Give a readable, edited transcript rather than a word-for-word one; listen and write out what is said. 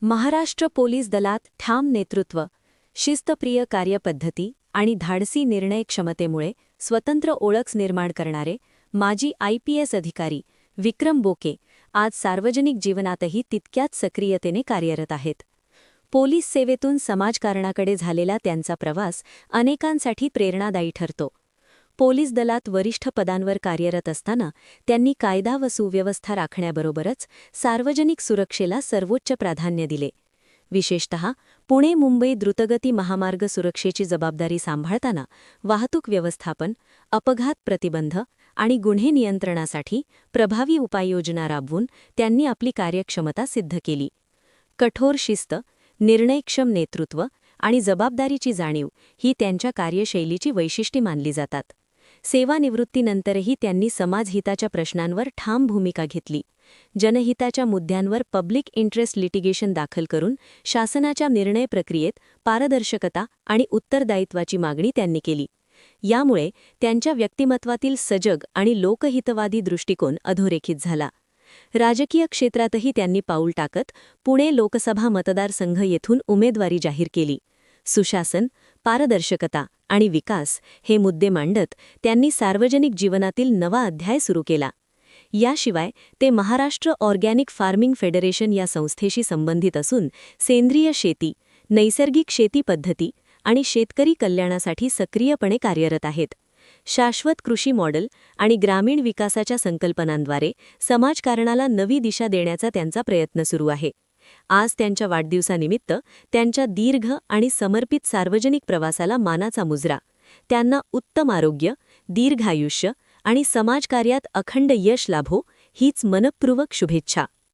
Maharashtra police दलात ठाम नेतृत्व, शिस्तप्रिय कार्यपद्धती आणि धाडसी निर्णय क्षमतेमुळे स्वतंत्र ओळख निर्माण करणारे माजी IPS अधिकारी विक्रम बोके आज सार्वजनिक जीवनातही तितक्याच सक्रियतेने कार्यरत आहेत. पोलीस सेवेतून समाजकारणाकडे झालेला त्यांचा प्रवास अनेकांसाठी प्रेरणादायी ठरतो. पोलीस दलात वरिष्ठ पदांवर कार्यरत असताना त्यांनी कायदा व सुव्यवस्था राखण्याबरोबरच सार्वजनिक सुरक्षेला सर्वोच्च प्राधान्य दिले. विशेषतः पुणे-मुंबई द्रुतगती महामार्ग सुरक्षेची जबाबदारी सांभाळताना वाहतूक व्यवस्थापन, अपघात प्रतिबंध आणि गुन्हे नियंत्रणासाठी प्रभावी उपाययोजना राबवून त्यांनी आपली कार्यक्षमता सिद्ध केली. कठोर शिस्त, निर्णयक्षम नेतृत्व आणि जबाबदारीची जाणीव ही त्यांच्या कार्यशैलीची वैशिष्ट्ये मानली जातात. सेवानिवृत्तीनंतरही त्यांनी समाजहिताच्या प्रश्नांवर ठाम भूमिका घेतली. जनहिताच्या मुद्द्यांवर पब्लिक इंटरेस्ट लिटिगेशन दाखल करून शासनाच्या निर्णय प्रक्रियेत पारदर्शकता आणि उत्तरदायित्वाची मागणी त्यांनी केली. यामुळे त्यांच्या व्यक्तिमत्वातील सजग आणि लोकहितवादी दृष्टिकोन अधोरेखित झाला. राजकीय क्षेत्रातही त्यांनी पाऊल टाकत पुणे लोकसभा मतदारसंघ येथून उमेदवारी जाहीर केली. सुशासन, पारदर्शकता आणि विकास हे मुद्दे मांडत त्यांनी सार्वजनिक जीवनातील नवा अध्याय सुरू केला. याशिवाय ते महाराष्ट्र ऑर्गॅनिक फार्मिंग फेडरेशन या संस्थेशी संबंधित असून सेंद्रिय शेती, नैसर्गिक शेती पद्धती आणि शेतकरी कल्याणासाठी सक्रियपणे कार्यरत आहेत. शाश्वत कृषी मॉडेल आणि ग्रामीण विकासाच्या संकल्पनांद्वारे समाजकारणाला नवी दिशा देण्याचा त्यांचा प्रयत्न सुरू आहे. आज त्यांच्या वाढदिवसानिमित्त त्यांच्या दीर्घ आणि समर्पित सार्वजनिक प्रवासाला मानाचा मुजरा. त्यांना उत्तम आरोग्य, दीर्घायुष्य आणि समाजकार्यात अखंड यश लाभो हीच मनःपूर्वक शुभेच्छा.